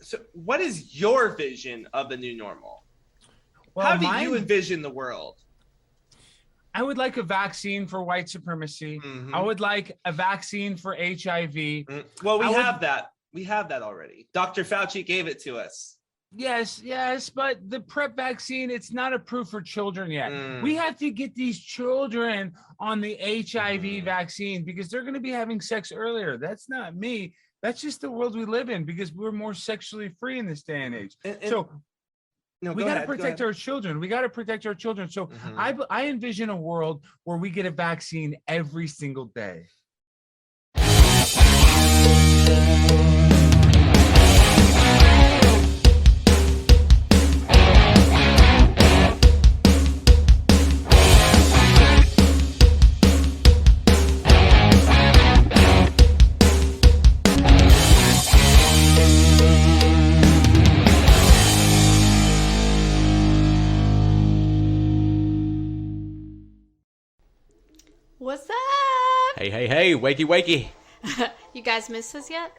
So what is your vision of the new normal? Well, How do you envision the world? I would like a vaccine for white supremacy. I would like a vaccine for HIV. Well, we have that. We have that already. Dr. Fauci gave it to us. Yes, but the PrEP vaccine, it's not approved for children yet. We have to get these children on the HIV vaccine because they're going to be having sex earlier. That's not me. That's just the world we live in because we're more sexually free in this day and age. We got to protect our children. We got to protect our children. So I envision a world where we get a vaccine every single day. What's up? Hey, wakey. You guys missed us yet?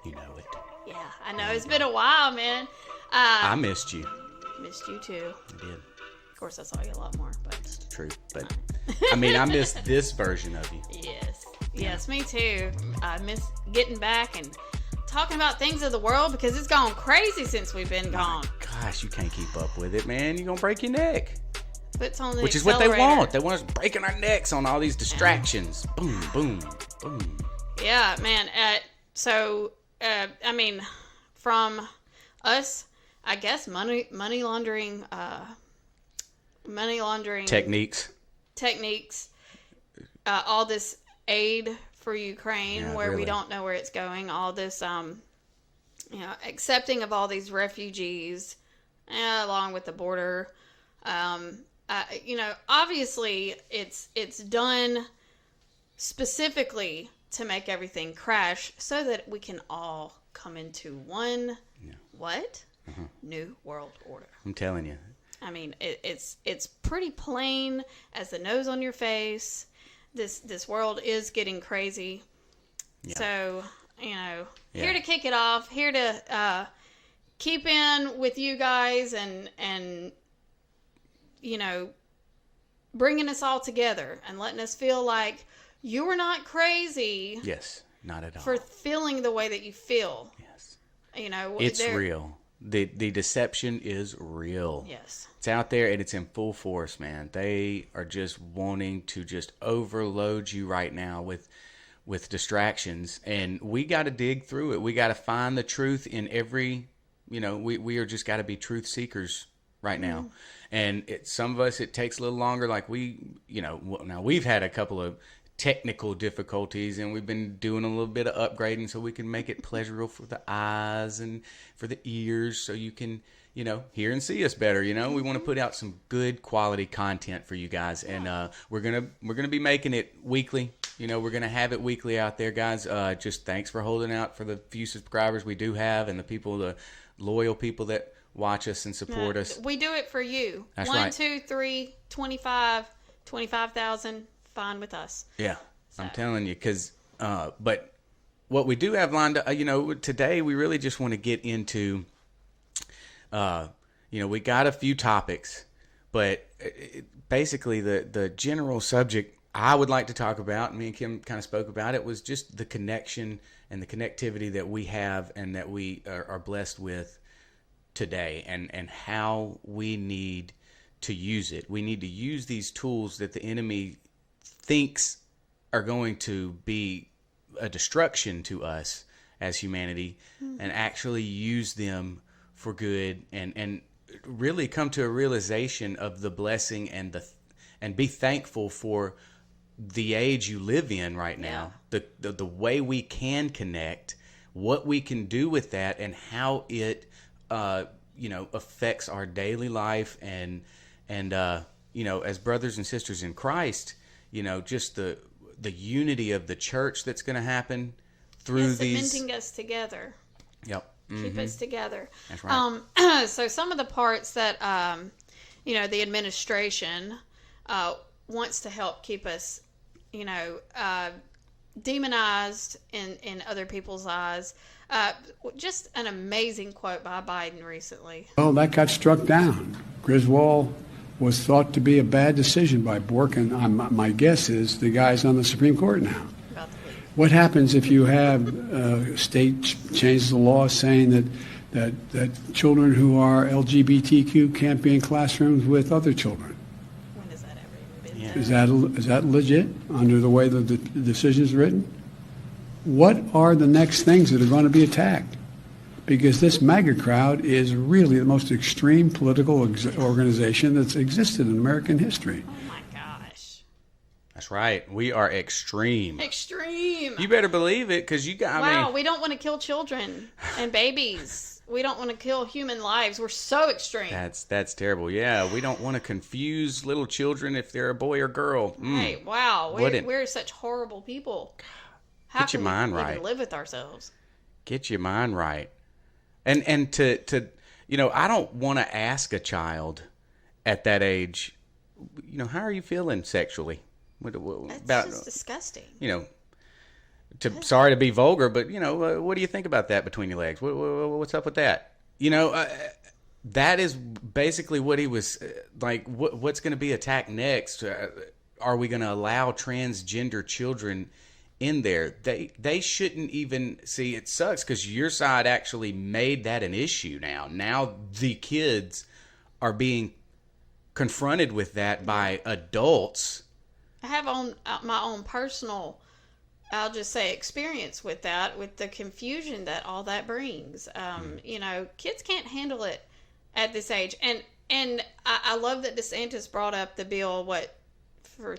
You know it. Yeah, I know. It's been a while, man. I missed you. Missed you too. I did. Of course, I saw you a lot more, but... True, but I mean, I missed this version of you. Yes, me too. I miss getting back and talking about things of the world because it's gone crazy since we've been gone. Gosh, you can't keep up with it, man. You're gonna break your neck. Which is what they want. They want us breaking our necks on all these distractions. Boom, boom, boom. Yeah, man. I mean, from us, I guess money laundering techniques. All this aid for Ukraine, where we don't know where it's going. All this, accepting of all these refugees, along with the border. Obviously it's done specifically to make everything crash so that we can all come into one new world order. I'm telling you. I mean, it's pretty plain as the nose on your face. This world is getting crazy. Yeah. So, here to kick it off, here to keep in with you guys and bringing us all together and letting us feel like you are not crazy. Yes, not at all. For feeling the way that you feel. Yes. It's real. The deception is real. Yes. It's out there and it's in full force, man. They are just wanting to just overload you right now with distractions, and we got to dig through it. We got to find the truth in every, we are just got to be truth seekers right now. And some of us, it takes a little longer. Like now we've had a couple of technical difficulties and we've been doing a little bit of upgrading so we can make it pleasurable for the eyes and for the ears so you can, hear and see us better. We want to put out some good quality content for you guys. And we're going to be making it weekly. We're going to have it weekly out there, guys. Just thanks for holding out for the few subscribers we do have and the loyal people that watch us and support us. We do it for you. That's 1, right. 2, 3, 25,000, fine with us. Yeah, so. I'm telling you, because, but what we do have lined up, today we really just want to get into, we got a few topics, but basically the general subject I would like to talk about, and me and Kim kind of spoke about it, was just the connection and the connectivity that we have and that we are blessed with today, and how we need to use it. We need to use these tools that the enemy thinks are going to be a destruction to us as humanity, and actually use them for good, and really come to a realization of the blessing and be thankful for the age you live in right now. The way we can connect, what we can do with that, and how it affects our daily life, and as brothers and sisters in Christ, just the unity of the church that's going to happen through these, cementing us together. Yep. Keep us together. That's right. So some of the parts that the administration wants to help keep us, demonized in other people's eyes. Just an amazing quote by Biden recently. Well, that got struck down. Griswold was thought to be a bad decision by Bork, and my guess is the guy's on the Supreme Court now. About the lead. What happens if you have state changes the law saying that children who are LGBTQ can't be in classrooms with other children? When has that ever even been done? Is that legit under the way the decision is written? What are the next things that are going to be attacked? Because this MAGA crowd is really the most extreme political organization that's existed in American history. Oh my gosh. That's right. We are extreme. Extreme. You better believe it, because you got. I mean, we don't want to kill children and babies. We don't want to kill human lives. We're so extreme. That's terrible. Yeah, we don't want to confuse little children if they're a boy or girl. Right. Wow. We're such horrible people. How Get your mind we right. even live with ourselves? Get your mind right. And to I don't want to ask a child at that age, how are you feeling sexually? That's just disgusting. Sorry to be vulgar, but what do you think about that between your legs? What's up with that? That is basically what he was like. What's going to be attacked next? Are we going to allow transgender children in there? They shouldn't even see. It sucks because your side actually made that an issue. Now the kids are being confronted with that by adults. I have my own personal, I'll just say, experience with that, with the confusion that all that brings. Kids can't handle it at this age, and I love that DeSantis brought up the bill for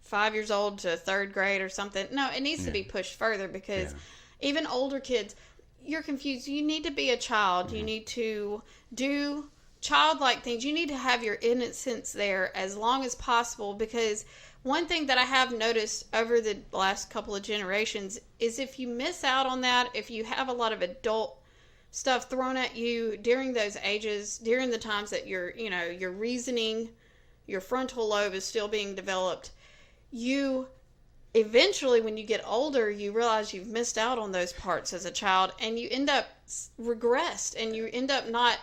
5 years old to third grade or something. No, it needs to be pushed further, because even older kids, you're confused. You need to be a child. You need to do childlike things. You need to have your innocence there as long as possible, because one thing that I have noticed over the last couple of generations is if you miss out on that, if you have a lot of adult stuff thrown at you during those ages, during the times that your reasoning, your frontal lobe is still being developed, you eventually, when you get older, you realize you've missed out on those parts as a child, and you end up regressed, and you end up not,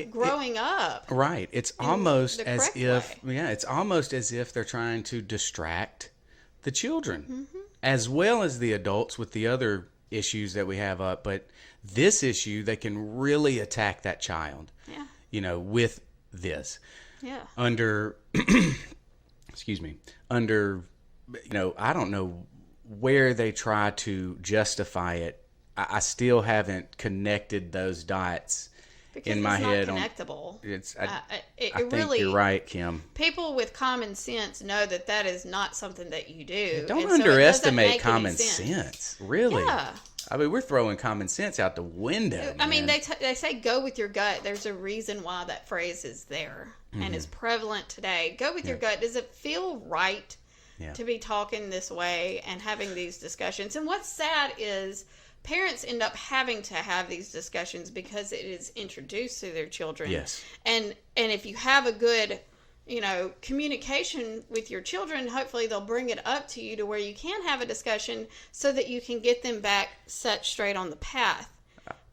growing up. Right. It's almost the as correct if, way. it's almost as if they're trying to distract the children, as well as the adults with the other issues that we have up. But this issue, they can really attack that child, with this. Yeah. Under, excuse me, I don't know where they try to justify it. I still haven't connected those dots because in my head. It's not connectable. I think really, you're right, Kim. People with common sense know that is not something that you do. Don't underestimate common sense. Really? Yeah. I mean, we're throwing common sense out the window. I mean, they say go with your gut. There's a reason why that phrase is there and is prevalent today. Go with your gut. Does it feel right to be talking this way and having these discussions? And what's sad is parents end up having to have these discussions because it is introduced to their children. Yes. And if you have a good, communication with your children, hopefully they'll bring it up to you to where you can have a discussion so that you can get them back set straight on the path.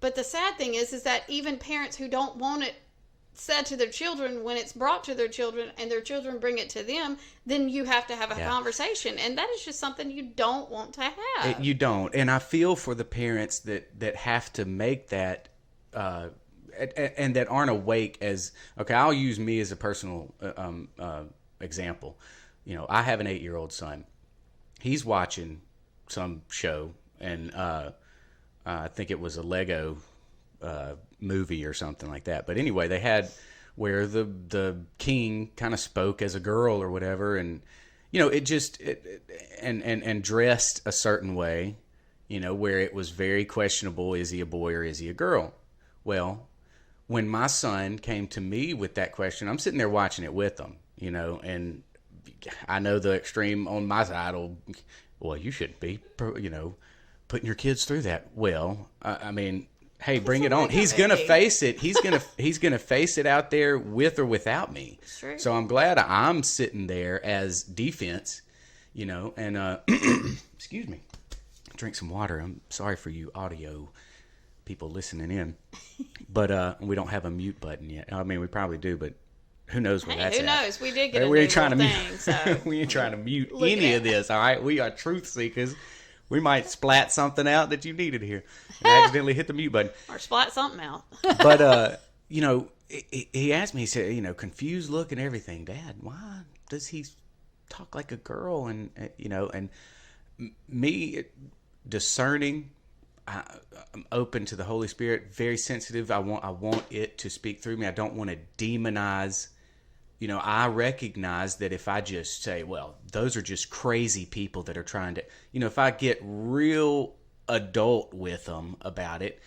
But the sad thing is that even parents who don't want it said to their children, when it's brought to their children and their children bring it to them, then you have to have a conversation. And that is just something you don't want to have. You don't. And I feel for the parents that have to make that and that aren't awake as, okay, I'll use me as a personal example. I have an 8-year-old son. He's watching some show, and I think it was a Lego movie or something like that. But anyway, they had where the king kind of spoke as a girl or whatever, and and dressed a certain way, where it was very questionable. Is he a boy or is he a girl? Well, when my son came to me with that question, I'm sitting there watching it with him, and I know the extreme on my side well, you shouldn't be, putting your kids through that. Well, I mean, hey, bring it on. He's going to face it. He's going to face it out there with or without me. True. So I'm glad I'm sitting there as defense, you know, and excuse me, drink some water. I'm sorry for you audio people listening in, but we don't have a mute button yet. I mean, we probably do, but who knows where that's who at. knows? We did get a we new ain't trying to thing, mute. so We ain't trying to mute Look any at of this. All right, we are truth seekers. We might splat something out that you needed here and accidentally hit the mute button. or splat something out. But you know, he asked me. He said, you know, confused look and everything. Dad, why does he talk like a girl? And you know, and me discerning. I'm open to the Holy Spirit, very sensitive. I want it to speak through me. I don't want to demonize. You know, I recognize that if I just say, well, those are just crazy people that are trying to, you know, if I get real adult with them about it,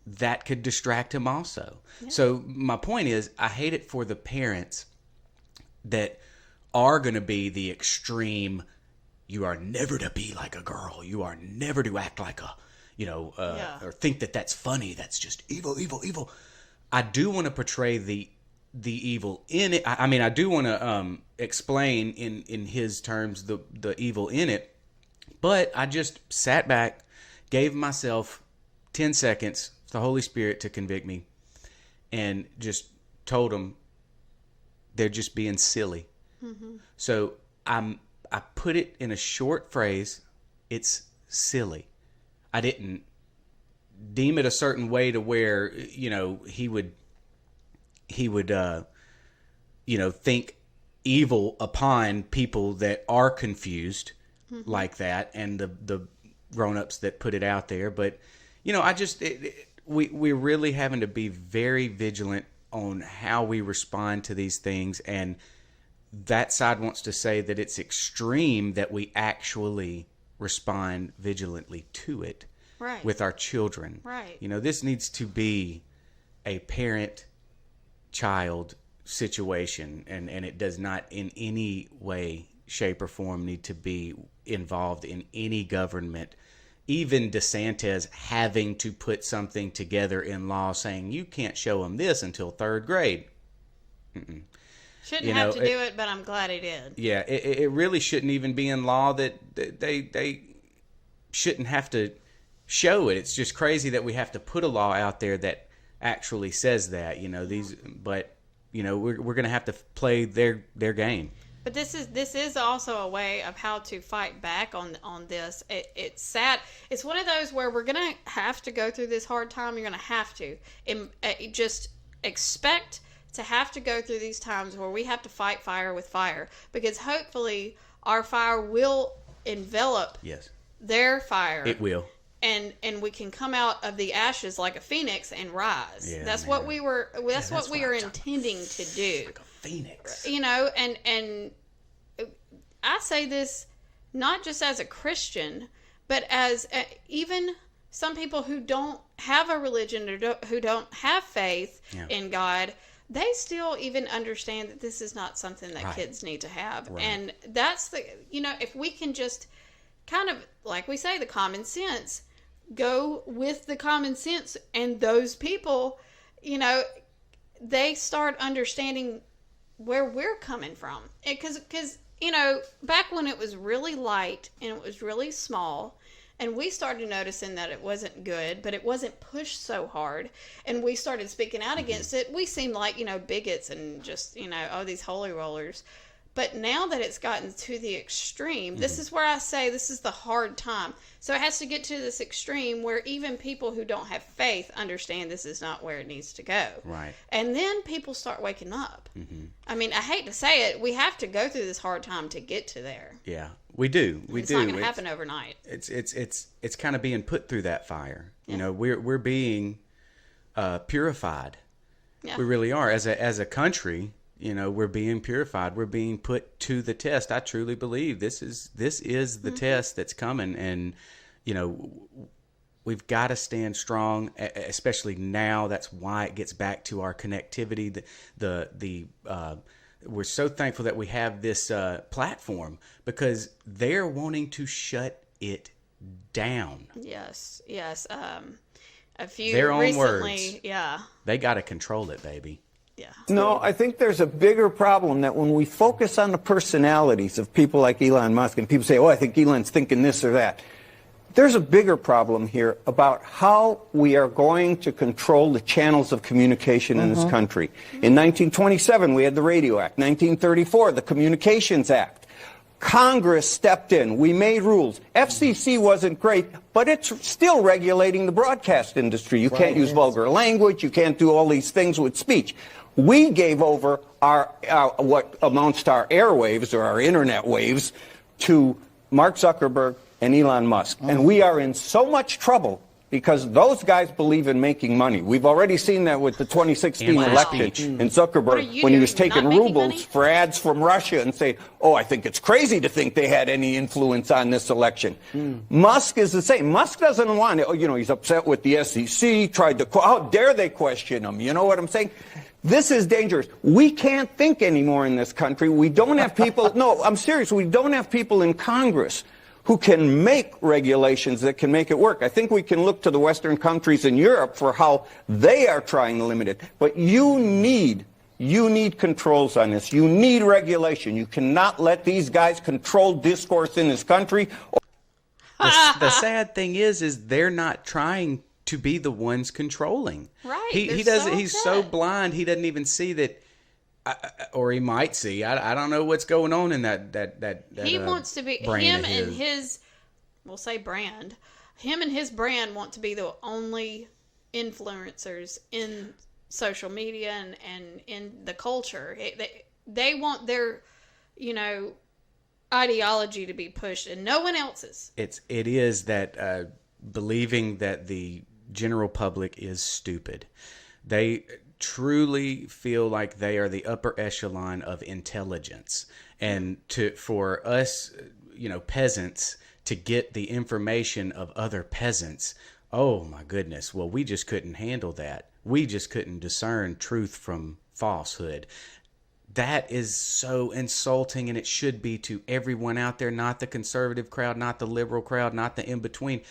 that could distract him also. Yeah. So my point is, I hate it for the parents that are going to be the extreme. You are never to be like a girl. You are never to act like a, you know, or think that that's funny. That's just evil, evil, evil. I do want to portray the evil in it. I mean, I do want to explain in his terms the evil in it. But I just sat back, gave myself 10 seconds, for the Holy Spirit to convict me, and just told him they're just being silly. Mm-hmm. So I put it in a short phrase. It's silly. I didn't deem it a certain way to where, you know, he would you know, think evil upon people that are confused like that, and the grown-ups that put it out there. But, you know, we're really having to be very vigilant on how we respond to these things, and that side wants to say that it's extreme that we actually respond vigilantly to it with our children. Right. You know, this needs to be a parent-child situation, and it does not in any way, shape, or form need to be involved in any government. Even DeSantis having to put something together in law saying you can't show them this until third grade. Shouldn't have to do it, but I'm glad he did. Yeah, it really shouldn't even be in law that they shouldn't have to show it. It's just crazy that we have to put a law out there that actually says that. You know, but you know, we're going to have to play their game. But this is also a way of how to fight back on this. It's sad. It's one of those where we're gonna have to go through this hard time. You're gonna have to just expect to have to go through these times where we have to fight fire with fire, because hopefully our fire will envelop their fire. It will. And we can come out of the ashes like a phoenix and rise. Yeah, that's what we were. That's what we are intending to do. Like a phoenix. You know, and I say this not just as a Christian, but as even some people who don't have a religion or who don't have faith in God. They still even understand that this is not something that kids need to have. Right. And that's if we can just kind of, like we say, the common sense, go with the common sense, and those people, you know, they start understanding where we're coming from. Because, you know, back when it was really light and it was really small, and we started noticing that it wasn't good, but it wasn't pushed so hard, and we started speaking out against it, we seemed like, you know, bigots and just, you know, oh, these holy rollers. But now that it's gotten to the extreme, this is where I say this is the hard time. So it has to get to this extreme where even people who don't have faith understand this is not where it needs to go. Right. And then people start waking up. I mean, I hate to say it, we have to go through this hard time to get to there. Yeah, we do. It's not going to happen overnight. It's kind of being put through that fire. Yeah. You know, we're being purified. Yeah. We really are as a country. You know, we're being purified. We're being put to the test. I truly believe this is the test that's coming, and you know, we've got to stand strong, especially now. That's why it gets back to our connectivity. We're so thankful that we have this platform, because they're wanting to shut it down. Yes. A few their own recently, words. yeah. They got to control it, baby. Yeah. No, I think there's a bigger problem that when we focus on the personalities of people like Elon Musk and people say, oh, I think Elon's thinking this or that. There's a bigger problem here about how we are going to control the channels of communication in this country. In 1927, we had the Radio Act. 1934, the Communications Act. Congress stepped in. We made rules. FCC wasn't great, but it's still regulating the broadcast industry. You can't use vulgar language. You can't do all these things with speech. We gave over our what amounts to our airwaves or our internet waves to Mark Zuckerberg and Elon Musk. And we are in so much trouble because those guys believe in making money. We've already seen that with the 2016 election and Zuckerberg when he was taking rubles for ads from Russia and say, oh, I think it's crazy to think they had any influence on this election. Musk is the same. Musk doesn't want it. You know, he's upset with the SEC, tried to, how dare they question him? You know what I'm saying? This is dangerous. We can't think anymore in this country. We don't have people, no, I'm serious, we don't have people in Congress who can make regulations that can make it work. I think we can look to the Western countries in Europe for how they are trying to limit it. But you need controls on this. You need regulation. You cannot let these guys control discourse in this country. The sad thing is they're not trying to be the ones controlling. Right. He doesn't. He's so blind. He doesn't even see that. Or he might see. I don't know what's going on in that he wants to be him and his, we'll say brand. Him and his brand want to be the only influencers in social media and in the culture. They want their, ideology to be pushed and no one else's. It is that believing that the general public is stupid. They truly feel like they are the upper echelon of intelligence, and for us, peasants, to get the information of other peasants, oh my goodness, well, we just couldn't handle that. We just couldn't discern truth from falsehood. That is so insulting, and it should be to everyone out there, not the conservative crowd, not the liberal crowd, not the in-between.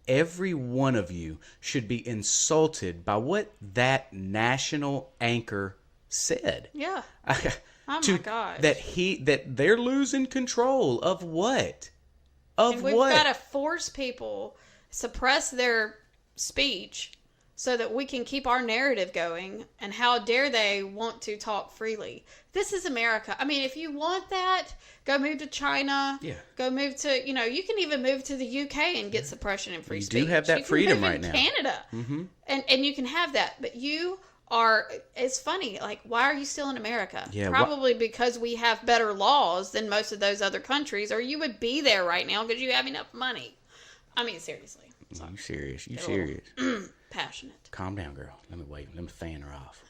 Every one of you should be insulted by what that national anchor said. Yeah. Oh my gosh. That they're losing control of what? And we've got to force people, suppress their speech so that we can keep our narrative going. And how dare they want to talk freely? This is America. I mean, if you want that, go move to China. Yeah. Go move to, you can even move to the UK and get suppression and free speech. You do have that freedom right now. Canada. Mm-hmm. And you can have that. But you are, it's funny, like, why are you still in America? Yeah, probably because we have better laws than most of those other countries, or you would be there right now because you have enough money. I mean, seriously. Sorry. You serious? You serious? Passionate. Calm down, girl. Let me fan her off.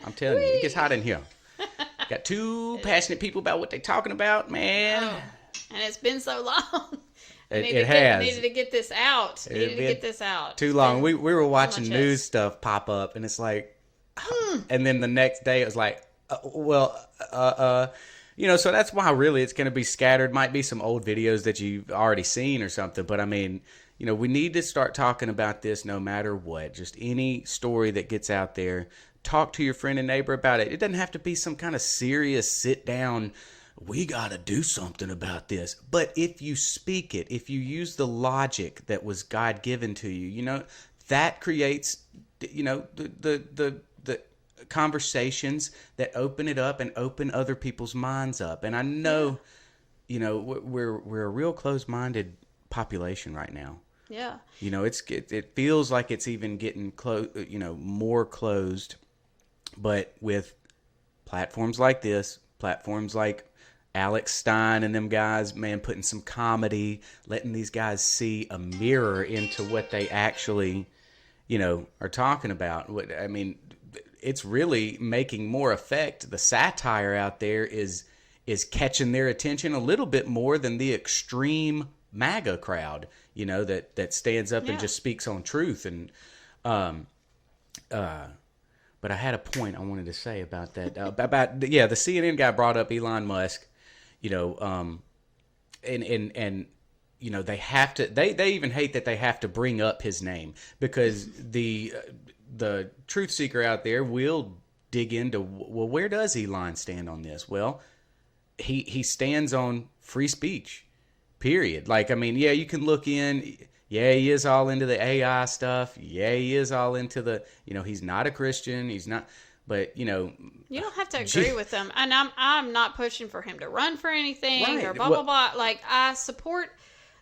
I'm telling you, it gets hot in here. Got two passionate people about what they're talking about, man. Oh, and it's been so long. It has. Needed to get this out. Too long. We were watching news stuff pop up, and it's like, and then the next day it was like, so that's why really it's going to be scattered. Might be some old videos that you've already seen or something, but I mean, we need to start talking about this no matter what. Just any story that gets out there, talk to your friend and neighbor about it. It doesn't have to be some kind of serious sit down, we got to do something about this. But if you speak it, if you use the logic that was God given to you, that creates, the conversations that open it up and open other people's minds up. And I know, we're a real closed-minded population right now. Yeah. It feels like it's even getting more closed, but with platforms like this, platforms like Alex Stein and them guys, man, putting some comedy, letting these guys see a mirror into what they actually, are talking about. I mean, it's really making more effect. The satire out there is catching their attention a little bit more than the extreme MAGA crowd, that stands up and just speaks on truth. And, but I had a point I wanted to say about that. The CNN guy brought up Elon Musk, and they have to. They even hate that they have to bring up his name because the truth seeker out there will dig into, well, where does Elon stand on this? Well, he stands on free speech, period. Like, I mean, yeah, you can look in. Yeah, he is all into the AI stuff. Yeah, he is all into the, he's not a Christian. He's not, but, You don't have to agree with them. And I'm not pushing for him to run for anything Right. or blah, blah, blah. Like,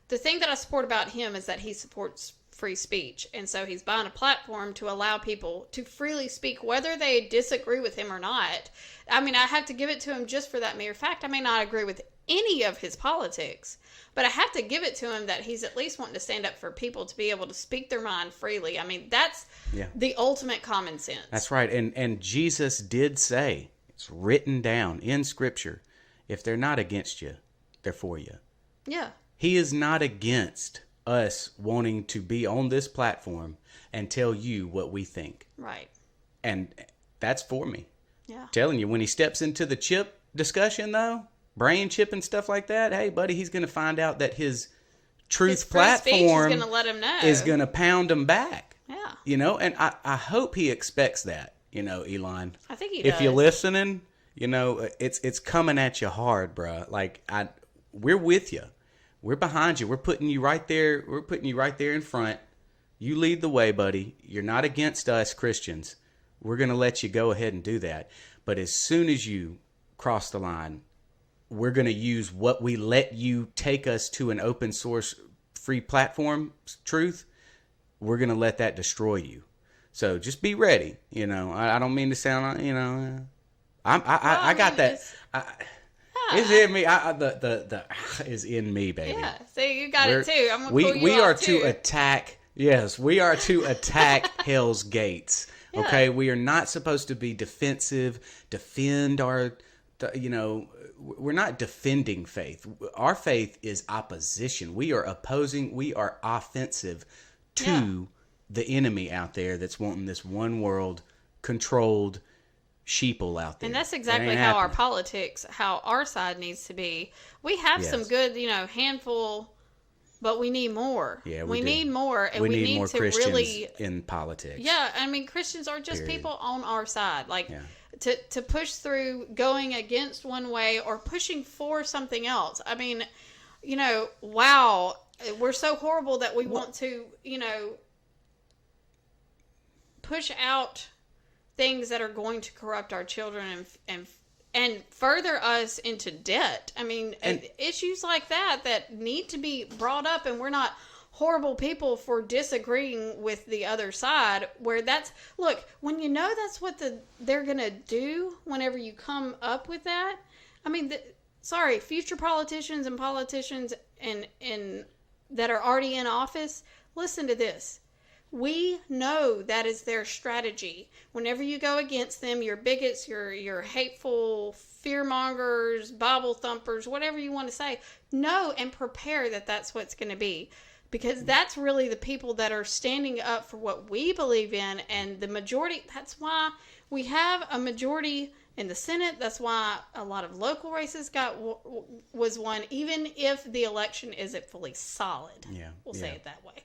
the thing that I support about him is that he supports free speech. And so he's buying a platform to allow people to freely speak, whether they disagree with him or not. I mean, I have to give it to him just for that mere fact. I may not agree with any of his politics, but I have to give it to him that he's at least wanting to stand up for people to be able to speak their mind freely. I mean, that's the ultimate common sense. That's right. And Jesus did say, it's written down in Scripture, if they're not against you, they're for you. Yeah. He is not against us wanting to be on this platform and tell you what we think. Right. And that's for me. Yeah. Telling you, when he steps into the chip discussion, though, brain chip and stuff like that, hey, buddy, he's going to find out that his truth platform is going to let him know. Is going to pound him back. Yeah. And I hope he expects that, Elon. I think he does. If you're listening, it's coming at you hard, bro. Like, we're with you. We're behind you. We're putting you right there. We're putting you right there in front. You lead the way, buddy. You're not against us Christians. We're going to let you go ahead and do that. But as soon as you cross the line, we're going to use what we let you take us to an open source free platform truth. We're going to let that destroy you. So just be ready. I don't mean to sound, I got that. It's in me. The is in me, baby. Yeah. See, you got it too. I'm gonna pull you we off are too. to attack. Yes, we are to attack Hell's gates. Yeah. Okay, we are not supposed to be defensive. Defend our. We're not defending faith. Our faith is opposition. We are opposing. We are offensive to the enemy out there that's wanting this one world controlled sheeple out there. And that's exactly how our politics, how our side needs to be. We have some good, handful, but we need more. Yeah, we do. need more, and we we need more to Christians really in politics. Yeah, I mean, Christians are just Period. people on our side. Like to push through going against one way or pushing for something else. I mean, wow, we're so horrible that we want to, push out things that are going to corrupt our children and further us into debt. I mean, issues like that need to be brought up, and we're not horrible people for disagreeing with the other side. Where when that's what they're gonna do whenever you come up with that. I mean, future politicians and that are already in office, listen to this. We know that is their strategy. Whenever you go against them, your bigots, your hateful fearmongers, Bible thumpers, whatever you want to say, know and prepare that that's what's going to be. Because that's really the people that are standing up for what we believe in. And the majority, that's why we have a majority in the Senate. That's why a lot of local races was won, even if the election isn't fully solid. We'll say it that way.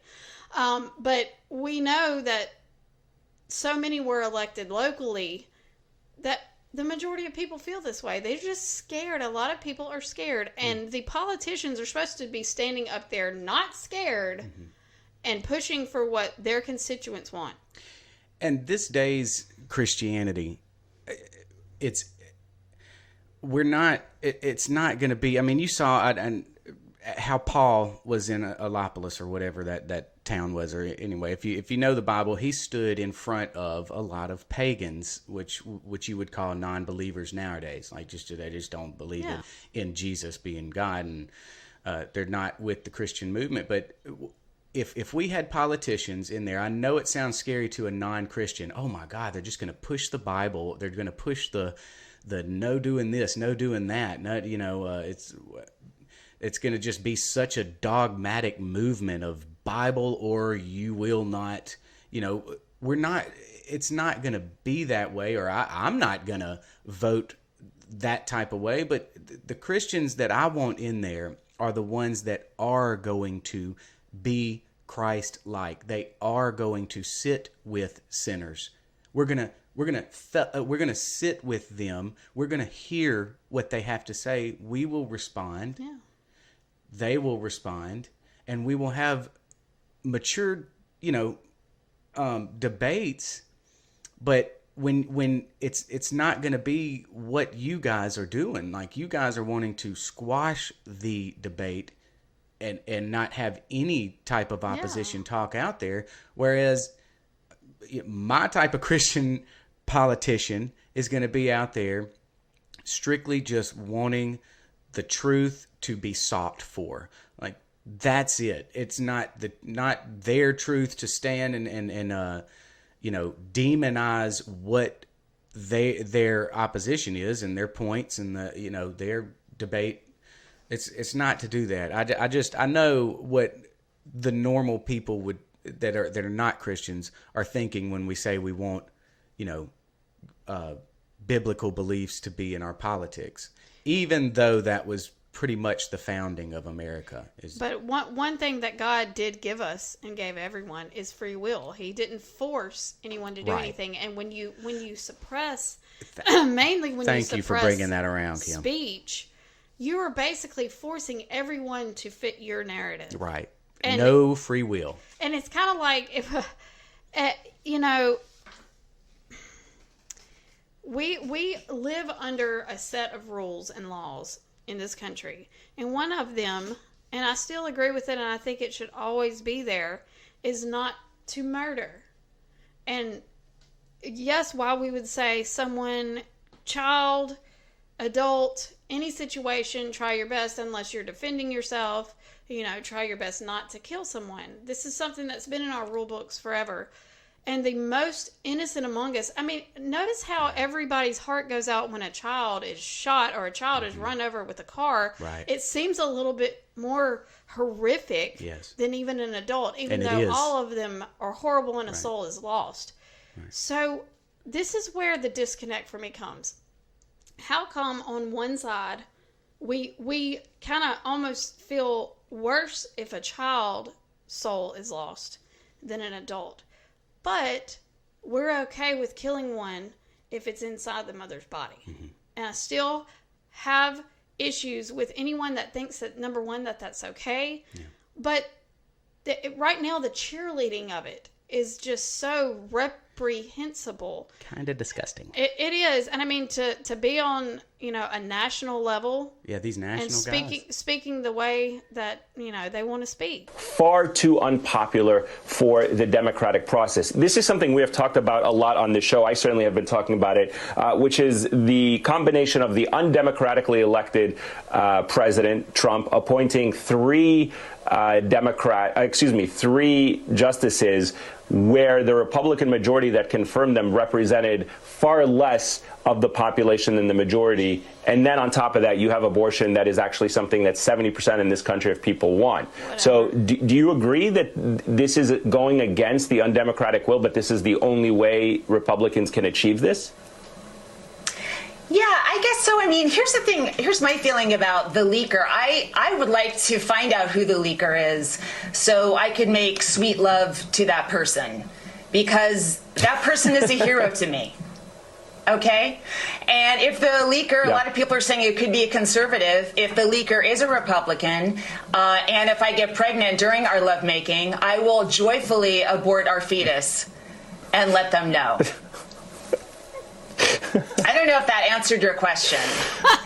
But we know that so many were elected locally that the majority of people feel this way. They're just scared. A lot of people are scared. And the politicians are supposed to be standing up there not scared and pushing for what their constituents want. And this day's Christianity, it's not going to be, I mean, you saw how Paul was in Alopolis or whatever that town was, or anyway, if you know the Bible, he stood in front of a lot of pagans, which you would call non-believers nowadays. Like they just don't believe in Jesus being God, and they're not with the Christian movement. But if we had politicians in there, I know it sounds scary to a non-Christian. Oh my God, they're just going to push the Bible. They're going to push the no doing this, no doing that. It's going to just be such a dogmatic movement of Bible or you will not, it's not going to be that way, or I'm not going to vote that type of way. But the Christians that I want in there are the ones that are going to be Christ-like. They are going to sit with sinners We're gonna sit with them. We're gonna hear what they have to say. We will respond. Yeah. They will respond, and we will have mature, debates. But when it's not going to be what you guys are doing. Like, you guys are wanting to squash the debate and not have any type of opposition talk out there, whereas my type of Christian politician is going to be out there strictly just wanting the truth to be sought for. Like, that's it. It's not their truth to stand and demonize what their opposition is and their points and their debate. It's not to do that. I know what the normal people that are not Christians are thinking when we say we want, biblical beliefs to be in our politics, even though that was pretty much the founding of America. But one thing that God did give us and gave everyone is free will. He didn't force anyone to do anything. And when you suppress, mainly when thank you for bringing that around, Kim. Speech, you are basically forcing everyone to fit your narrative. Right. And no free will. And it's kind of like if we live under a set of rules and laws in this country. And one of them, and I still agree with it, and I think it should always be there, is not to murder. And yes, while we would say someone, child, adult, any situation, try your best unless you're defending yourself, try your best not to kill someone. This is something that's been in our rule books forever. And the most innocent among us, notice how everybody's heart goes out when a child is shot or a child is run over with a car. Right. It seems a little bit more horrific than even an adult, even though all of them are horrible and a soul is lost. Right. So this is where the disconnect for me comes. How come on one side we kind of almost feel worse if a child soul is lost than an adult? But we're okay with killing one if it's inside the mother's body. Mm-hmm. And I still have issues with anyone that thinks that, number one, that's okay. Yeah. But right now, the cheerleading of it is just so reprehensible. Kind of disgusting. It is. And to be on, a national level. Yeah, these national guys. Speaking the way that, they want to speak. Far too unpopular for the democratic process. This is something we have talked about a lot on this show. I certainly have been talking about it, which is the combination of the undemocratically elected President Trump appointing three justices where the Republican majority that confirmed them represented far less of the population than the majority. And then on top of that, you have abortion that is actually something that 70% in this country of people want. Whatever. So do you agree that this is going against the undemocratic will, but this is the only way Republicans can achieve this? Yeah, I guess so. Here's the thing. Here's my feeling about the leaker. I would like to find out who the leaker is so I could make sweet love to that person, because that person is a hero to me. Okay? And if the leaker, a lot of people are saying it could be a conservative. If the leaker is a Republican, and if I get pregnant during our lovemaking, I will joyfully abort our fetus and let them know. I don't know if that answered your question.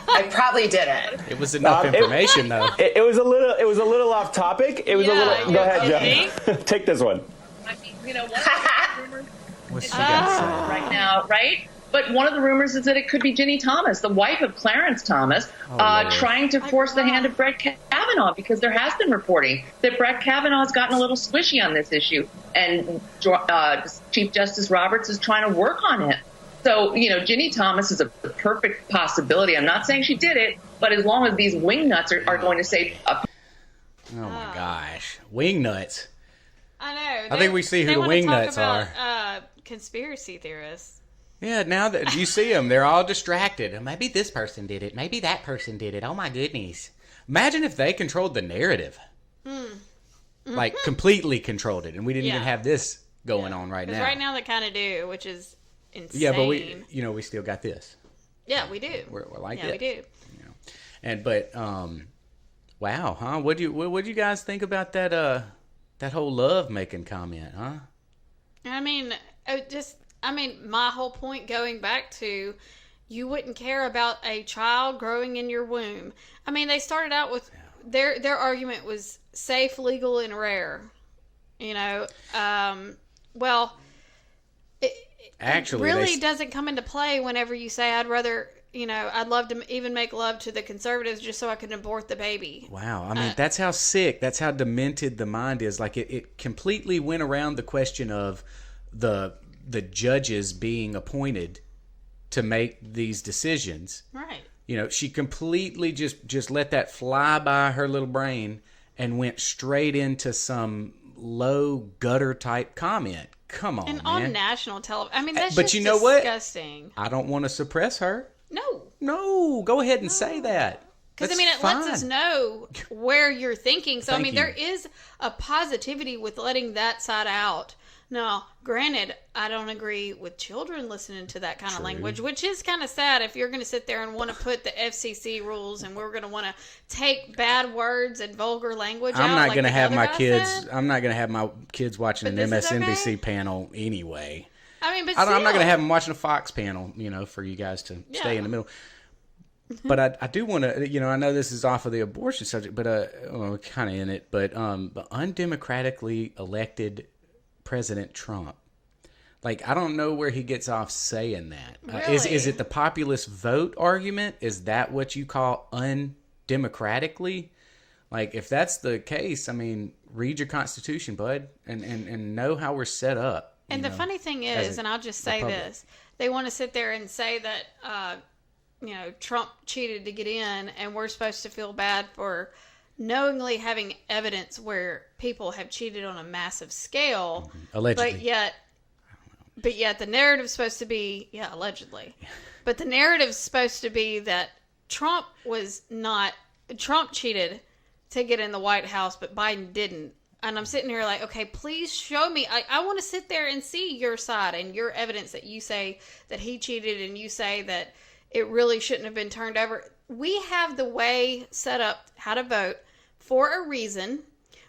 I probably didn't. It was enough information, though. It was a little off topic. It was a little. Go ahead, Jeff. Take this one. What's she got to say right now, right? But one of the rumors is that it could be Ginny Thomas, the wife of Clarence Thomas, trying to force the hand of Brett Kavanaugh, because there has been reporting that Brett Kavanaugh has gotten a little squishy on this issue, and Chief Justice Roberts is trying to work on it. So, Ginny Thomas is a perfect possibility. I'm not saying she did it, but as long as these wingnuts are going to say... Oh, my gosh. Wingnuts. I know. I think we see who the wingnuts are. Conspiracy theorists. Yeah, now that you see them, they're all distracted. Maybe this person did it. Maybe that person did it. Oh, my goodness. Imagine if they controlled the narrative. Like, completely controlled it, and we didn't even have this going on right now. Right now they kind of do, which is insane. Yeah, but we still got this. Yeah, we do. We're like yeah, this. we do. But wow, huh? What do you guys think about that whole love making comment, huh? I mean, my whole point going back to, you wouldn't care about a child growing in your womb. I mean, they started out with their argument was safe, legal, and rare. Well, it really doesn't come into play whenever you say, I'd love to even make love to the conservatives just so I can abort the baby. Wow. I mean, that's how sick, that's how demented the mind is. Like, it completely went around the question of the judges being appointed to make these decisions. Right. She completely just let that fly by her little brain and went straight into some low gutter type comment. Come on, and man. on national television. I mean, that's but just you know disgusting. What? I don't want to suppress her. No. No, go ahead and say that. Because, it lets us know where you're thinking. So, Thank you. there is a positivity with letting that side out. Now, granted, I don't agree with children listening to that kind of language, which is kind of sad if you're going to sit there and want to put the FCC rules and we're going to want to take bad words and vulgar language out. I'm not going to have my kids. Said. I'm not going to have my kids watching an MSNBC panel anyway. I mean, but I'm not going to have them watching a Fox panel, for you guys to stay in the middle. But I do want to, I know this is off of the abortion subject, but kind of in it, but undemocratically elected President Trump. Like, I don't know where he gets off saying that. Really? Is it the populist vote argument? Is that what you call undemocratically? Like, if that's the case, I mean, read your Constitution, bud, and know how we're set up. And the funny thing is, and I'll just say this, they want to sit there and say that, Trump cheated to get in, and we're supposed to feel bad for knowingly having evidence where people have cheated on a massive scale. Allegedly. But yet the narrative's supposed to be, allegedly. But the narrative's supposed to be that Trump cheated to get in the White House, but Biden didn't. And I'm sitting here like, okay, please show me. I want to sit there and see your side and your evidence that you say that he cheated and you say that it really shouldn't have been turned over. We have the way set up how to vote for a reason.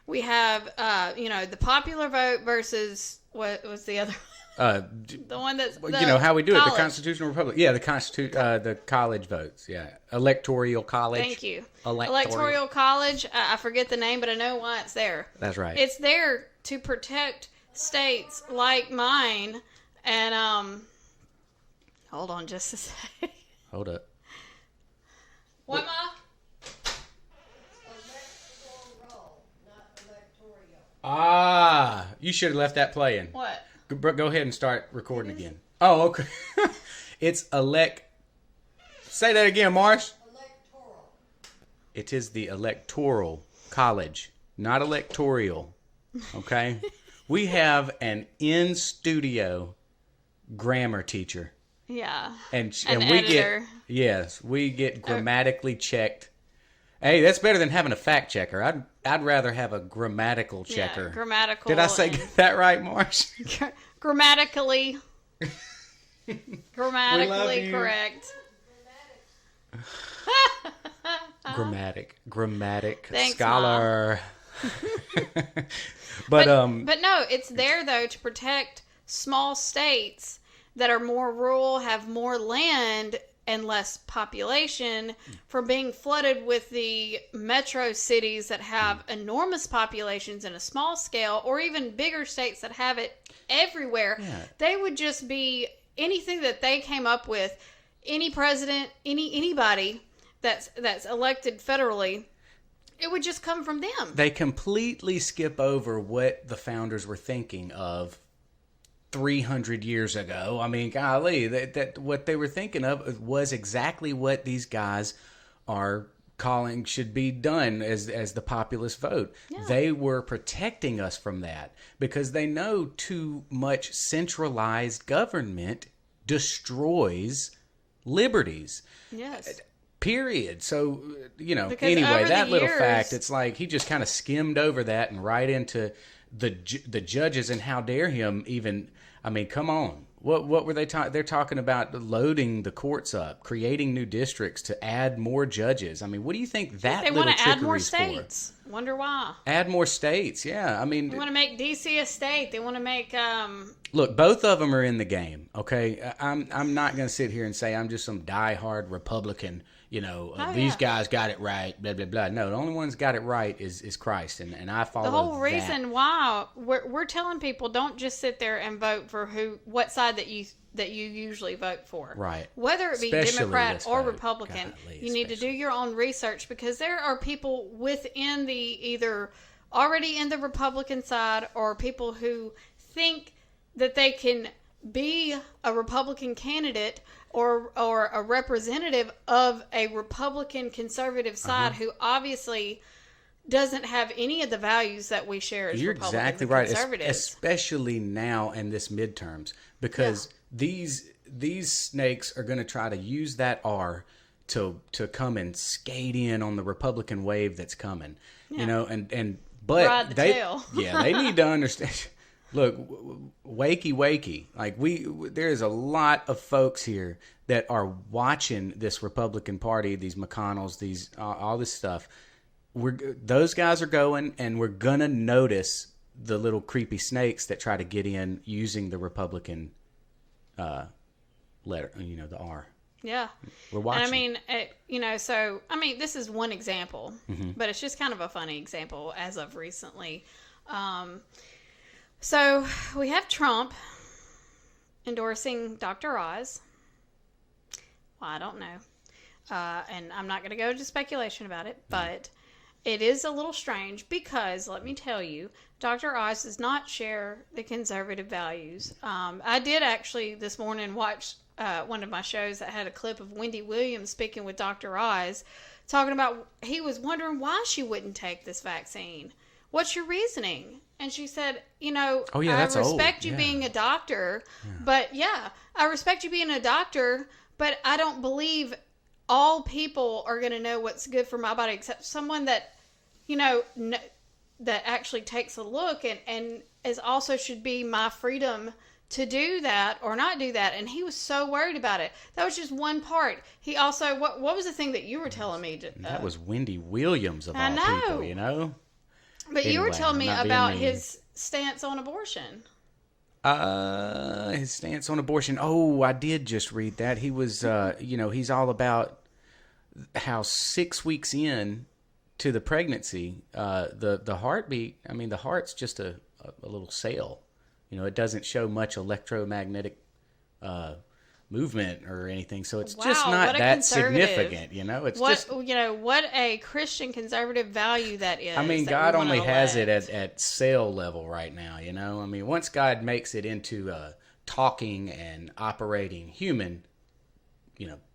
We have, the popular vote versus what was the other? The one that's how we do college. it, the Constitutional Republic. Yeah, the college votes. Yeah, electoral college. Thank you. Electoral college. I forget the name, but I know why it's there. That's right. It's there to protect states like mine. And hold on just a second. Hold up. What, Ma? Ah, you should have left that playing. What? Go ahead and start recording again. Oh, okay. It's Say that again, Marsh. Electoral. It is the electoral college, not electoral. Okay? We have an in-studio grammar teacher. Yeah. And an we editor. we get grammatically checked. Hey, that's better than having a fact checker. I'd rather have a grammatical checker. Yeah, grammatical. Did I say that right, Marsh? Grammatically correct. Grammatic Thanks, scholar. But no, it's there though to protect small states that are more rural, have more land and less population from being flooded with the metro cities that have enormous populations in a small scale, or even bigger states that have it everywhere. Yeah. They would just be anything that they came up with. Any president, anybody that's elected federally, it would just come from them. They completely skip over what the founders were thinking of 300 years ago. I mean, golly, that what they were thinking of was exactly what these guys are calling should be done as the populist vote. Yeah. They were protecting us from that because they know too much centralized government destroys liberties. Yes. Period. So, because anyway, that little years, fact, it's like he just kind of skimmed over that and right into the judges and how dare him even. I mean, come on. What were they talking? They're talking about loading the courts up, creating new districts to add more judges. I mean, what do you think that They little want to add trickery more is states. Wonder why. Add more states, yeah. I mean, They want to make D.C. a state. They want to make look, both of them are in the game. Okay, I'm not going to sit here and say I'm just some diehard Republican. These guys got it right. Blah blah blah. No, the only one's got it right is Christ, and I follow. The whole that. reason why we're telling people don't just sit there and vote for what side that you usually vote for. Right. Whether it be Especially Democrat this or vote. Republican, Golly, you need to do your own research, because there are people within the either already in the Republican side or people who think that they can be a Republican candidate or a representative of a Republican conservative side who obviously doesn't have any of the values that we share as You're Republicans exactly and right, conservatives. especially now in this midterms, because these snakes are going to try to use that R to come and skate in on the Republican wave that's coming. But Ride the tail. they need to understand. Look, wakey. Like there's a lot of folks here that are watching this Republican Party, these McConnells, these all this stuff. Those guys are going, and we're gonna notice the little creepy snakes that try to get in using the Republican letter, the R. Yeah. We're watching. And I mean, this is one example, but it's just kind of a funny example as of recently. So we have Trump endorsing Dr. Oz. Well, I don't know. And I'm not going to go into speculation about it, but it is a little strange because, let me tell you, Dr. Oz does not share the conservative values. I did actually this morning watch one of my shows that had a clip of Wendy Williams speaking with Dr. Oz, talking about he was wondering why she wouldn't take this vaccine. What's your reasoning? And she said, I respect you being a doctor, but I respect you being a doctor, but I don't believe all people are going to know what's good for my body, except someone that, that actually takes a look and is also should be my freedom to do that or not do that. And he was so worried about it. That was just one part. He also, what was the thing that you were telling me? That was Wendy Williams of all people, But you were telling me about his stance on abortion. His stance on abortion. Oh, I did just read that. He was, he's all about how 6 weeks in to the pregnancy, the heartbeat, the heart's just a little cell. It doesn't show much electromagnetic movement or anything, so it's just not that significant. It's what a Christian conservative value that is. God only has it at cell level right now. Once God makes it into talking and operating human,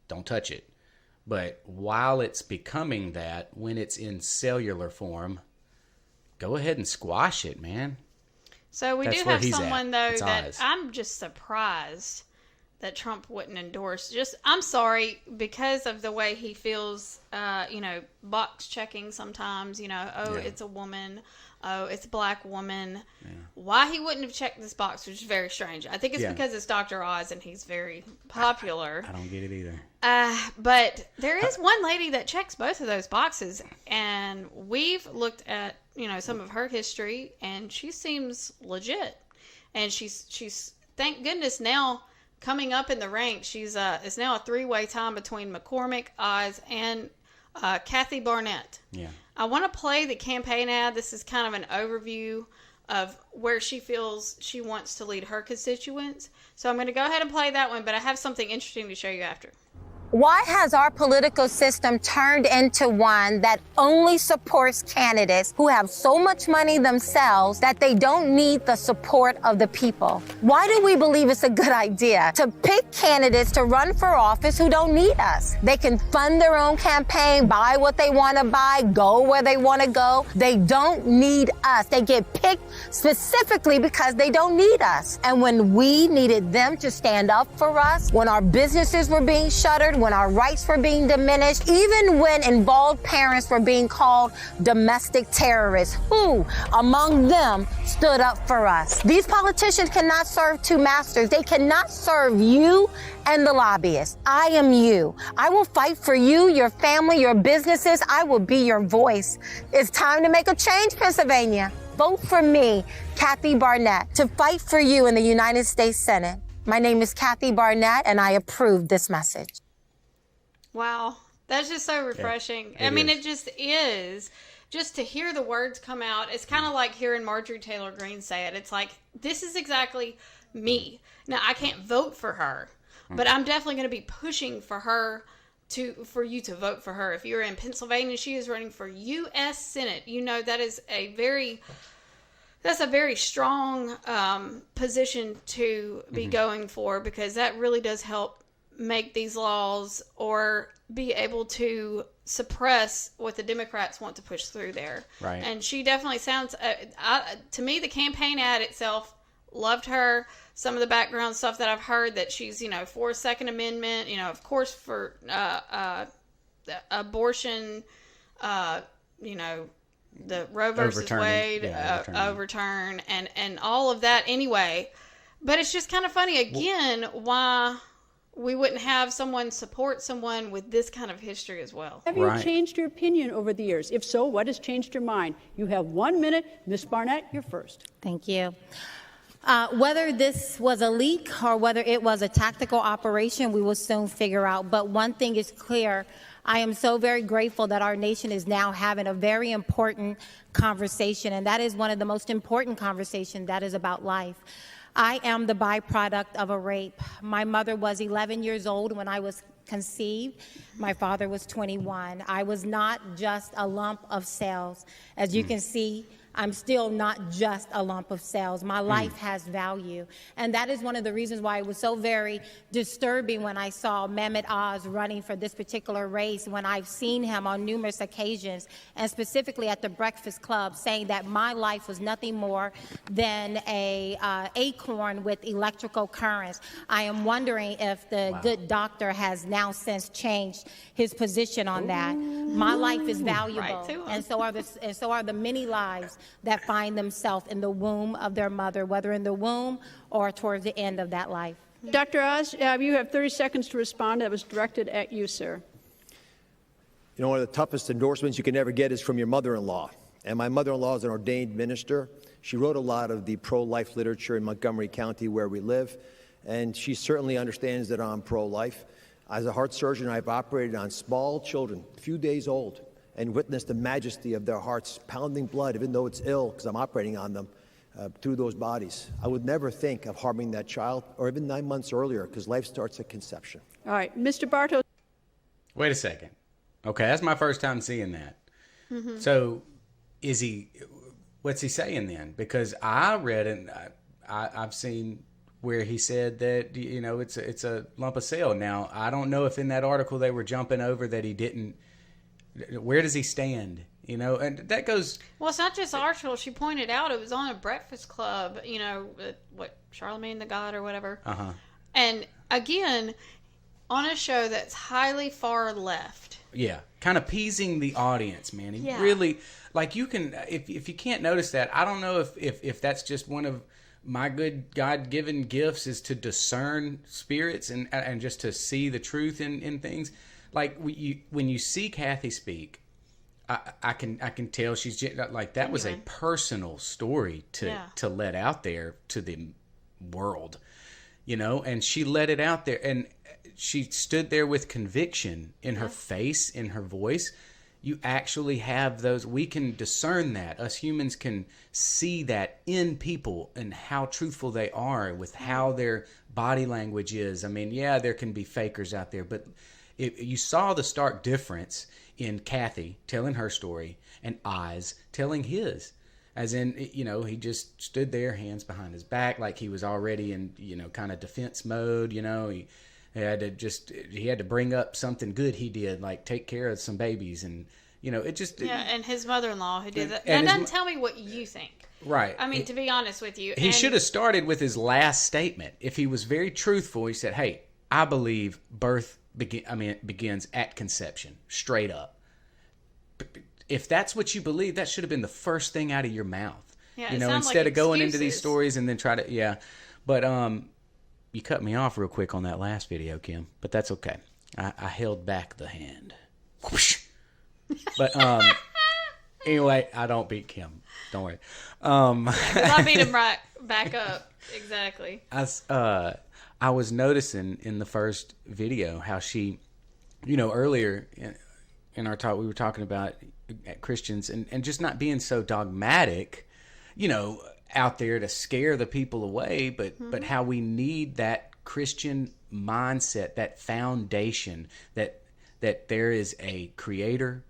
don't touch it. But while it's becoming that, when it's in cellular form, go ahead and squash it, man. So we do have someone though that Oz. I'm just surprised that Trump wouldn't endorse. I'm sorry, because of the way he feels, box checking sometimes, it's a woman, it's a black woman. Yeah. Why he wouldn't have checked this box, which is very strange. I think it's because it's Dr. Oz and he's very popular. I don't get it either. But there is one lady that checks both of those boxes, and we've looked at, some of her history, and she seems legit. And she's thank goodness now coming up in the ranks. She's it's now a 3-way tie between McCormick, Oz, and Kathy Barnett. Yeah. I want to play the campaign ad. This is kind of an overview of where she feels she wants to lead her constituents. So I'm going to go ahead and play that one, but I have something interesting to show you after. Why has our political system turned into one that only supports candidates who have so much money themselves that they don't need the support of the people? Why do we believe it's a good idea to pick candidates to run for office who don't need us? They can fund their own campaign, buy what they want to buy, go where they want to go. They don't need us. They get picked specifically because they don't need us. And when we needed them to stand up for us, when our businesses were being shuttered, ignored, when our rights were being diminished, even when involved parents were being called domestic terrorists. Who among them stood up for us? These politicians cannot serve two masters. They cannot serve you and the lobbyists. I am you. I will fight for you, your family, your businesses. I will be your voice. It's time to make a change, Pennsylvania. Vote for me, Kathy Barnett, to fight for you in the United States Senate. My name is Kathy Barnett, and I approve this message. Wow. That's just so refreshing. Yeah, I mean, it just is. Just to hear the words come out, it's kind of like hearing Marjorie Taylor Greene say it. It's like, this is exactly me. Now, I can't vote for her, but I'm definitely going to be pushing for her for you to vote for her. If you're in Pennsylvania, she is running for U.S. Senate. You know, that is that's a very strong position to be going for, because that really does help make these laws or be able to suppress what the Democrats want to push through there. Right. And she definitely sounds, to me, the campaign ad itself, loved her. Some of the background stuff that I've heard, that she's, for Second Amendment, of course, for abortion, the Roe versus Wade overturn and all of that anyway. But it's just kind of funny, again, why we wouldn't have someone support someone with this kind of history as well. Have you changed your opinion over the years? If so, what has changed your mind? You have 1 minute. Ms. Barnett, you're first. Thank you. Whether this was a leak or whether it was a tactical operation, we will soon figure out. But one thing is clear. I am so very grateful that our nation is now having a very important conversation, and that is one of the most important conversations, that is about life. I am the byproduct of a rape. My mother was 11 years old when I was conceived. My father was 21. I was not just a lump of cells. As you can see, I'm still not just a lump of cells. My life has value. And that is one of the reasons why it was so very disturbing when I saw Mehmet Oz running for this particular race, when I've seen him on numerous occasions, and specifically at the Breakfast Club, saying that my life was nothing more than a acorn with electrical currents. I am wondering if the good doctor has now since changed his position on that. My life is valuable, and so are the many lives that find themselves in the womb of their mother, whether in the womb or towards the end of that life. Dr. Oz, you have 30 seconds to respond. That was directed at you, sir. One of the toughest endorsements you can ever get is from your mother-in-law. And my mother-in-law is an ordained minister. She wrote a lot of the pro-life literature in Montgomery County, where we live. And she certainly understands that I'm pro-life. As a heart surgeon, I've operated on small children, a few days old, and witnessed the majesty of their hearts pounding blood, even though it's ill, because I'm operating on them, through those bodies. I would never think of harming that child, or even 9 months earlier, because life starts at conception. All right, Mr. Bartos. Wait a second. Okay, that's my first time seeing that. So what's he saying then? Because I read it, I've seen where he said that, it's a lump of cell. Now, I don't know if in that article they were jumping over that he didn't. Where does he stand? And that goes. Well, it's not just article. She pointed out it was on a Breakfast Club, what, Charlemagne the God or whatever. And again, on a show that's highly far left. Yeah, kind of appeasing the audience, man. He really, you can, if you can't notice that, I don't know if that's just one of my good God-given gifts, is to discern spirits and just to see the truth in things. Like when you see Kathy speak, I can tell she's like, that was a personal story to let out there to the world, and she let it out there, and she stood there with conviction in her face, in her voice. You actually have those. We can discern that. Us humans can see that in people and how truthful they are with how their body language is. I mean, there can be fakers out there, but you saw the stark difference in Kathy telling her story and Oz telling his. As in, he just stood there, hands behind his back, like he was already in, kind of defense mode. He had to bring up something good he did, like take care of some babies, and it just. And his mother-in-law who did that. That doesn't tell me what you think. Right. I mean, to be honest with you, he should have started with his last statement. If he was very truthful, he said, "Hey, I believe birth begins at conception, straight up. If that's what you believe, that should have been the first thing out of your mouth. Yeah, you know, instead of going into these stories and then try to, yeah. But you cut me off real quick on that last video, Kim. But that's okay. I held back the hand. Whoosh. But anyway, I don't beat Kim. Don't worry. I beat him right back up. Exactly. I was noticing in the first video how she, you know, earlier in our talk, we were talking about Christians and just not being so dogmatic, you know, out there to scare the people away, but how we need that Christian mindset, that foundation, that there is a creator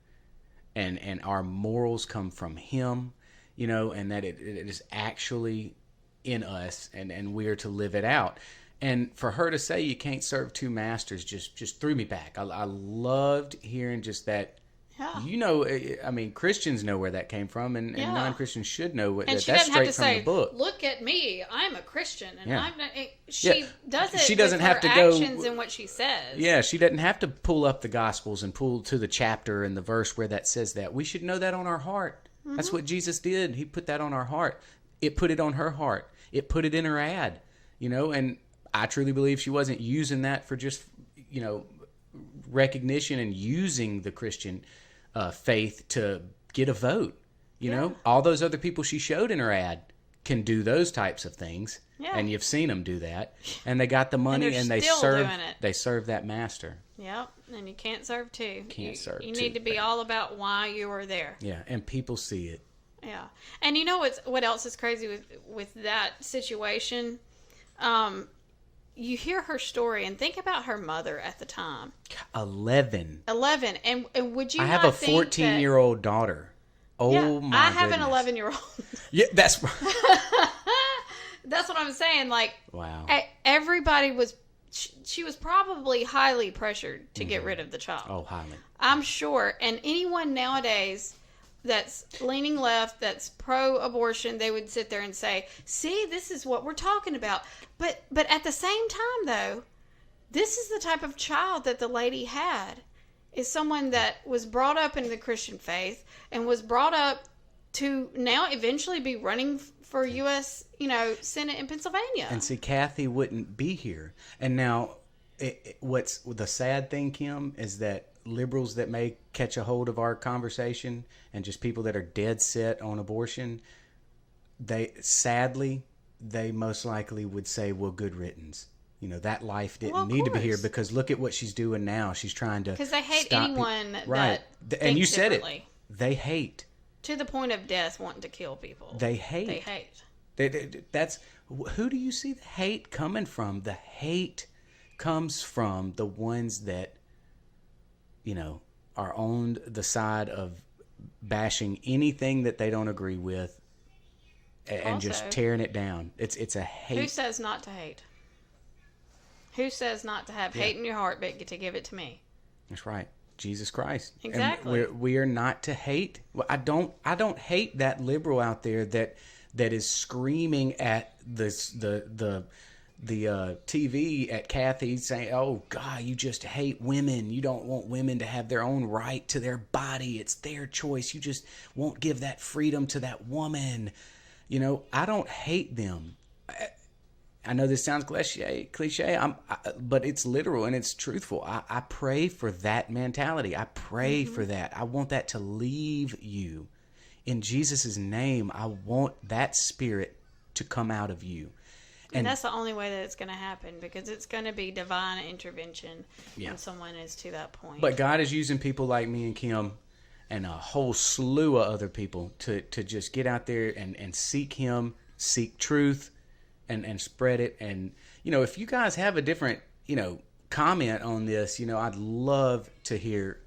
and our morals come from him, you know, and that it is actually in us and we are to live it out. And for her to say you can't serve two masters just threw me back. I loved hearing just that. Yeah. You know, I mean, Christians know where that came from, and non-Christians should know that's straight from the book. Look at me, I'm a Christian, and Yeah. I'm not. She does it. She doesn't with have her to go actions and what she says. Yeah, she doesn't have to pull up the Gospels and pull to the chapter and the verse where that says that. We should know that on our heart. That's what Jesus did. He put that on our heart. It put it on her heart. It put it in her ad, you know, and I truly believe she wasn't using that for just, you know, recognition and using the Christian faith to get a vote. You know, all those other people she showed in her ad can do those types of things, and you've seen them do that, and they got the money and they serve that master. Yep, and you can't serve two. You two. need to be all about why you are there. Yeah, and people see it. Yeah, and you know what else is crazy with that situation? You hear her story and think about her mother at the time. 11. And would you? I have a 14-year-old daughter. Oh my! I have goodness. an 11-year-old. Yeah, that's. That's what I'm saying. Like, wow. Everybody was. She was probably highly pressured to get rid of the child. Oh, highly. I'm sure. And anyone nowadays that's leaning left, that's pro-abortion, they would sit there and say, see, this is what we're talking about. But at the same time, though, this is the type of child that the lady had, is someone that was brought up in the Christian faith and was brought up to now eventually be running for U.S., Senate in Pennsylvania. And see, Kathy wouldn't be here. And now, what's the sad thing, Kim, is that liberals that may catch a hold of our conversation and just people that are dead set on abortion, they most likely would say, well, good riddance. That life didn't need to be here because look at what she's doing now. She's trying to because they hate anyone right. that and you said differently. It. They hate to the point of death, wanting to kill people. They hate. That's who do you see the hate coming from? The hate comes from the ones that are on the side of bashing anything that they don't agree with and just tearing it down. It's a hate. Who says not to hate? Who says not to have hate in your heart, but to give it to me? That's right. Jesus Christ. Exactly. And we are not to hate. Well, I don't hate that liberal out there that is screaming at the TV at Kathy saying, "Oh God, you just hate women. You don't want women to have their own right to their body. It's their choice. You just won't give that freedom to that woman." I don't hate them. I know this sounds cliche, but it's literal and it's truthful. I pray for that mentality. I pray for that. I want that to leave you. In Jesus' name, I want that spirit to come out of you. And that's the only way that it's going to happen, because it's going to be divine intervention when someone is to that point. But God is using people like me and Kim and a whole slew of other people to just get out there and seek Him, seek truth, and spread it. And, if you guys have a different, comment on this, I'd love to hear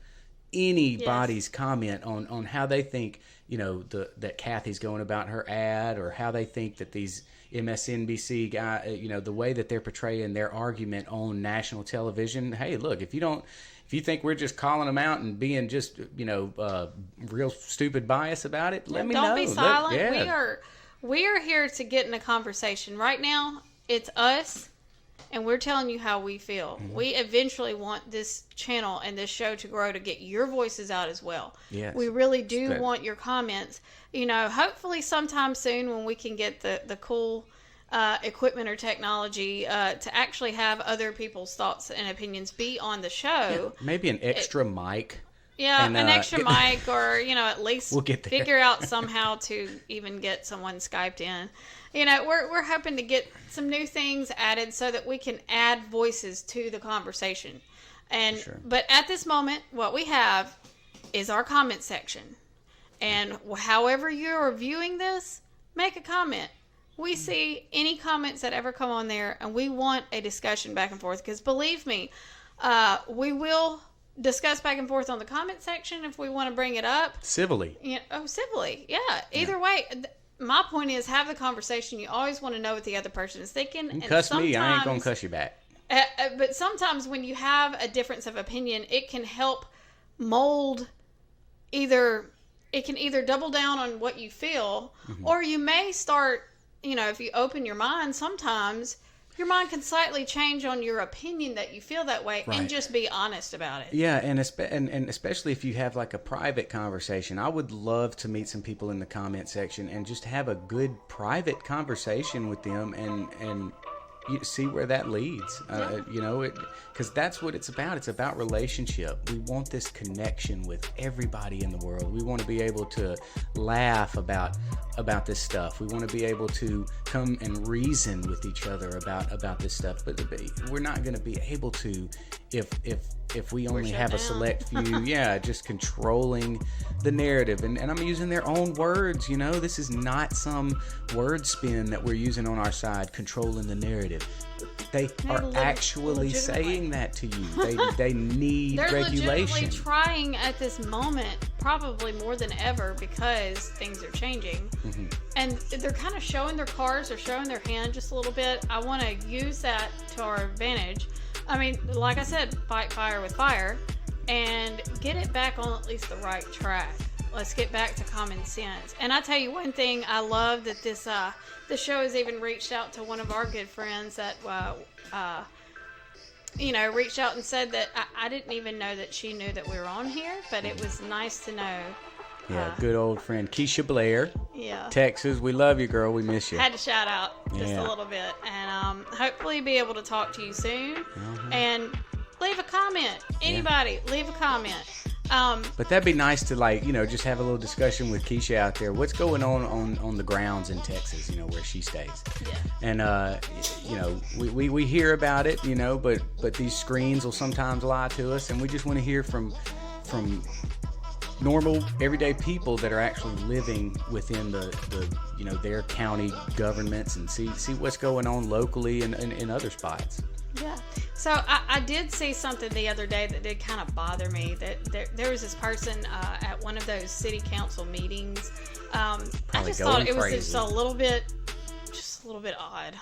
anybody's comment on how they think, that Kathy's going about her ad, or how they think that these MSNBC guy, the way that they're portraying their argument on national television. Hey, look, if you think we're just calling them out and being just, real stupid bias about it, let me know. Don't be silent. We are here to get in a conversation. Right now, it's us and we're telling you how we feel. Mm-hmm. We eventually want this channel and this show to grow to get your voices out as well. Yes. We really do Good. want your comments. You know, hopefully sometime soon when we can get the cool equipment or technology to actually have other people's thoughts and opinions be on the show. Maybe an extra mic. Yeah, and, an extra mic, or, you know, at least We'll get there. figure out somehow to even get someone Skyped in. You know, we're hoping to get some new things added so that we can add voices to the conversation. And but at this moment, what we have is our comment section. And however you're viewing this, make a comment. We see any comments that ever come on there, and we want a discussion back and forth. Because believe me, we will discuss back and forth on the comment section if we want to bring it up. Civilly. Civilly. Yeah. Either way, my point is have the conversation. You always want to know what the other person is thinking. You cuss me, I ain't gonna cuss you back. But sometimes when you have a difference of opinion, it can help mold it can either double down on what you feel, or you may start, you know, if you open your mind, sometimes your mind can slightly change on your opinion that you feel that way, and just be honest about it. Yeah, and especially if you have like a private conversation. I would love to meet some people in the comment section and just have a good private conversation with them and you see where that leads. You know, because that's what it's about. It's about relationship. We want this connection with everybody in the world. We want to be able to laugh about this stuff. We want to be able to come and reason with each other about this stuff. But we're not going to be able to if we only have a select few, just controlling the narrative. And I'm using their own words, you know. This is not some word spin that we're using on our side, controlling the narrative. They are actually saying that to you. They need They're regulation. legitimately trying at this moment, probably more than ever, because things are changing. And they're kind of showing their cards or showing their hand just a little bit. I want to use that to our advantage. I mean, like I said, fight fire with fire and get it back on at least the right track. Let's get back to common sense. And I tell you one thing, I love that this show has even reached out to one of our good friends that reached out and said that I didn't even know that she knew that we were on here, but it was nice to know. Yeah, good old friend Keisha Blair. Yeah. Texas, we love you, girl. We miss you. Had to shout out just a little bit, and hopefully be able to talk to you soon. And leave a comment. Anybody, leave a comment. But that'd be nice to, like, you know, just have a little discussion with Keisha out there. What's going on the grounds in Texas, you know, where she stays. Yeah. And, you know, we hear about it, you know, but these screens will sometimes lie to us, and we just want to hear from normal, everyday people that are actually living within the you know, their county governments, and see what's going on locally and in other spots. Yeah. So I did see something the other day that did kind of bother me. That there was this person at one of those city council meetings. I just thought it was just a little bit odd.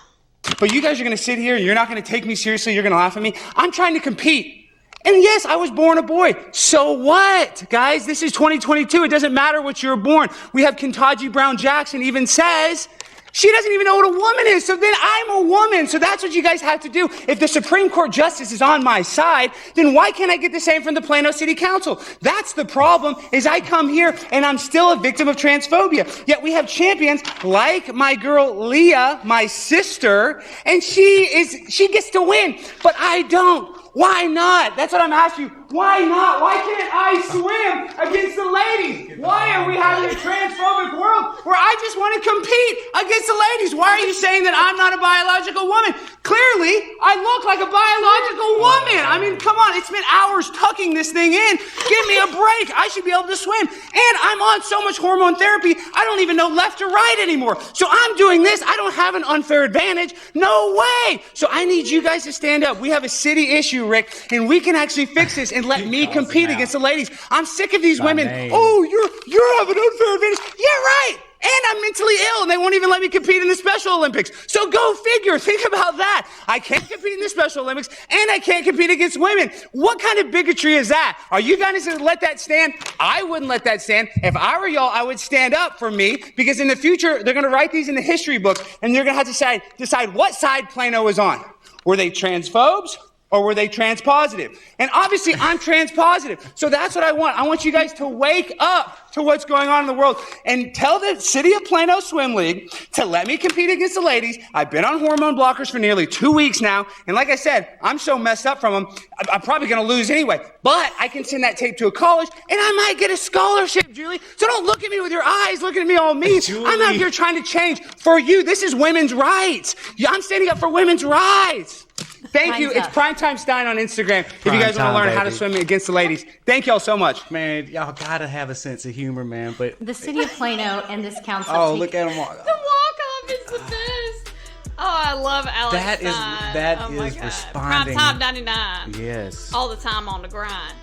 But you guys are going to sit here and you're not going to take me seriously. You're going to laugh at me. I'm trying to compete. And yes, I was born a boy. So what, guys? This is 2022. It doesn't matter what you were born. We have Ketanji Brown Jackson even says she doesn't even know what a woman is. So then I'm a woman. So that's what you guys have to do. If the Supreme Court justice is on my side, then why can't I get the same from the Plano City Council? That's the problem, is I come here and I'm still a victim of transphobia. Yet we have champions like my girl Leah, my sister, and she gets to win, but I don't. Why not? That's what I'm asking you. Why not? Why can't I swim against the ladies? Why are we having a transphobic world where I just want to compete against the ladies? Why are you saying that I'm not a biological woman? Clearly, I look like a biological woman. I mean, come on. It's been hours tucking this thing in. Give me a break. I should be able to swim. And I'm on so much hormone therapy, I don't even know left or right anymore. So I'm doing this. I don't have an unfair advantage. No way. So I need you guys to stand up. We have a city issue, Rick, and we can actually fix this and let me compete against the ladies. I'm sick of these women. Oh, you're having an unfair advantage. Yeah, right. And I'm mentally ill, and they won't even let me compete in the Special Olympics. So go figure. Think about that. I can't compete in the Special Olympics, and I can't compete against women. What kind of bigotry is that? Are you guys going to let that stand? I wouldn't let that stand. If I were y'all, I would stand up for me, because in the future, they're going to write these in the history books, and they're going to have to decide what side Plano is on. Were they transphobes or were they transpositive? And obviously I'm transpositive. So that's what I want. I want you guys to wake up to what's going on in the world and tell the City of Plano Swim League to let me compete against the ladies. I've been on hormone blockers for nearly 2 weeks now. And like I said, I'm so messed up from them, I'm probably going to lose anyway. But I can send that tape to a college and I might get a scholarship, Julie. So don't look at me with your eyes looking at me all mean. I'm out here trying to change for you. This is women's rights. I'm standing up for women's rights. Thank you. It's Primetime Stein on Instagram if you guys want to learn how to swim against the ladies. Thank y'all so much. Man, y'all got to have a sense of humor, man. But the City of Plano and this council. Oh, look at them all. The walk-off is the best. Oh, I love Alex Stein. That is responding. Primetime 99. Yes. All the time on the grind.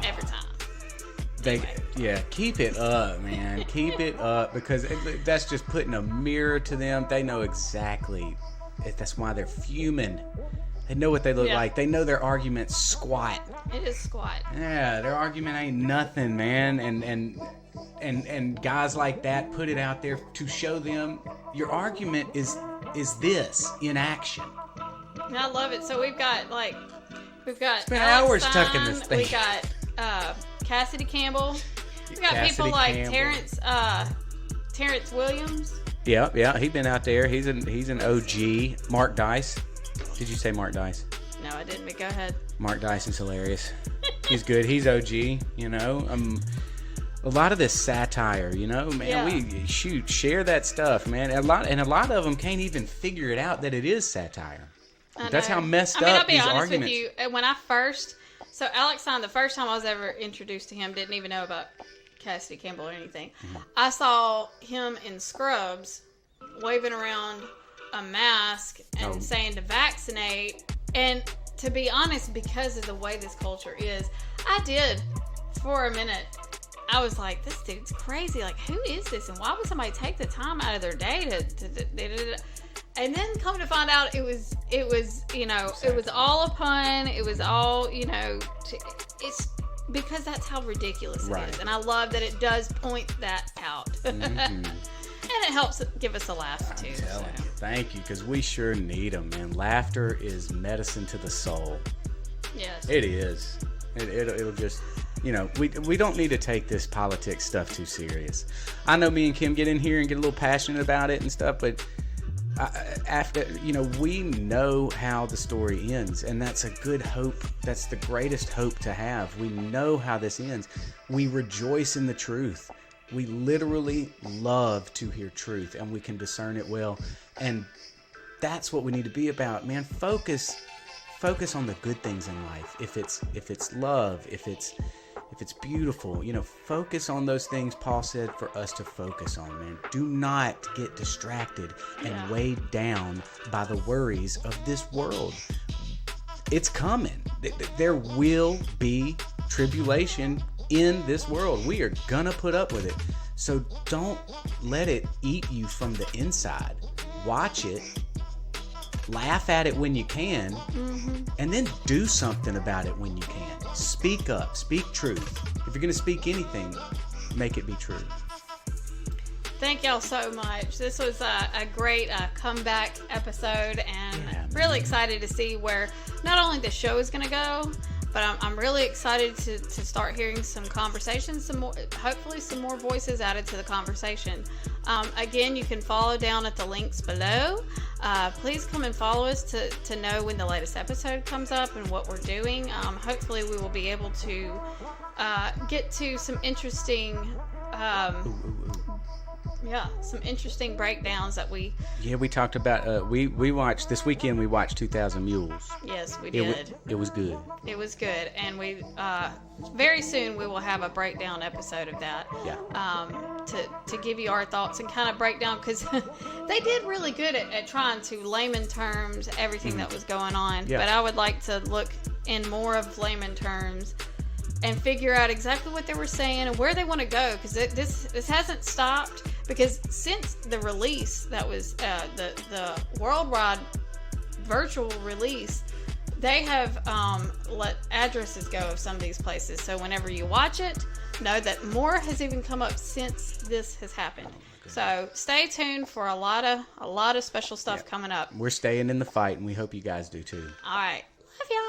Every time. Keep it up, man. Keep it up, because that's just putting a mirror to them. They know exactly. That's why they're fuming. They know what they look like. They know their argument's squat. It is squat. Yeah, their argument ain't nothing, man. And guys like that put it out there to show them your argument is this in action. And I love it. So we've got Spent Alex hours Stein, tucking this thing. We got Cassidy Campbell. We got Cassidy people like Campbell. Terrence Williams. Yeah, he's been out there. He's an OG. Mark Dice. Did you say Mark Dice? No, I didn't, but go ahead. Mark Dice is hilarious. He's good. He's OG, you know. A lot of this satire, you know, man, we share that stuff, man. A lot of them can't even figure it out that it is satire. That's how messed up I'll be these honest arguments. with you. When so Alex Stein, the first time I was ever introduced to him, didn't even know about Cassidy Campbell or anything. Mm-hmm. I saw him in scrubs waving around a mask and saying to vaccinate. And to be honest, because of the way this culture is, I did for a minute. I was like, this dude's crazy. Like, who is this? And why would somebody take the time out of their day to and then come to find out it was, you know, it was all a pun. It was all, you know, it's because that's how ridiculous it is. And I love that it does point that out. Mm-hmm. And it helps give us a laugh, too. Thank you, because we sure need them, man. Laughter is medicine to the soul. Yes. It is. It'll just, you know, we don't need to take this politics stuff too serious. I know me and Kim get in here and get a little passionate about it and stuff, but after, you know, we know how the story ends, and that's a good hope. That's the greatest hope to have. We know how this ends. We rejoice in the truth. We literally love to hear truth, and we can discern it well. And that's what we need to be about, man. Focus on the good things in life. If it's love, if it's beautiful, you know, focus on those things Paul said for us to focus on, man. Do not get distracted and weighed down by the worries of this world. It's coming. There will be tribulation in this world. We are gonna put up with it. So don't let it eat you from the inside. Watch it, laugh at it when you can, and then do something about it when you can. Speak up, speak truth. If you're gonna speak anything, make it be true. Thank y'all so much. This was a great comeback episode, and really excited to see where not only the show is going to go, but I'm really excited to start hearing some conversations, hopefully some more voices added to the conversation. Again, you can follow down at the links below. Please come and follow us to know when the latest episode comes up and what we're doing. Hopefully we will be able to get to some interesting some interesting breakdowns that we talked about. We watched this weekend. We watched 2,000 Mules. Yes, we did. It was good. It was good, and we very soon we will have a breakdown episode of that. To give you our thoughts and kind of break down, because they did really good at trying to layman terms everything that was going on. But I would like to look in more of layman terms and figure out exactly what they were saying and where they want to go, because this hasn't stopped. Because since the release, that was the worldwide virtual release, they have let addresses go of some of these places. So whenever you watch it, know that more has even come up since this has happened. So stay tuned for a lot of special stuff coming up. We're staying in the fight, and we hope you guys do too. All right. Love y'all.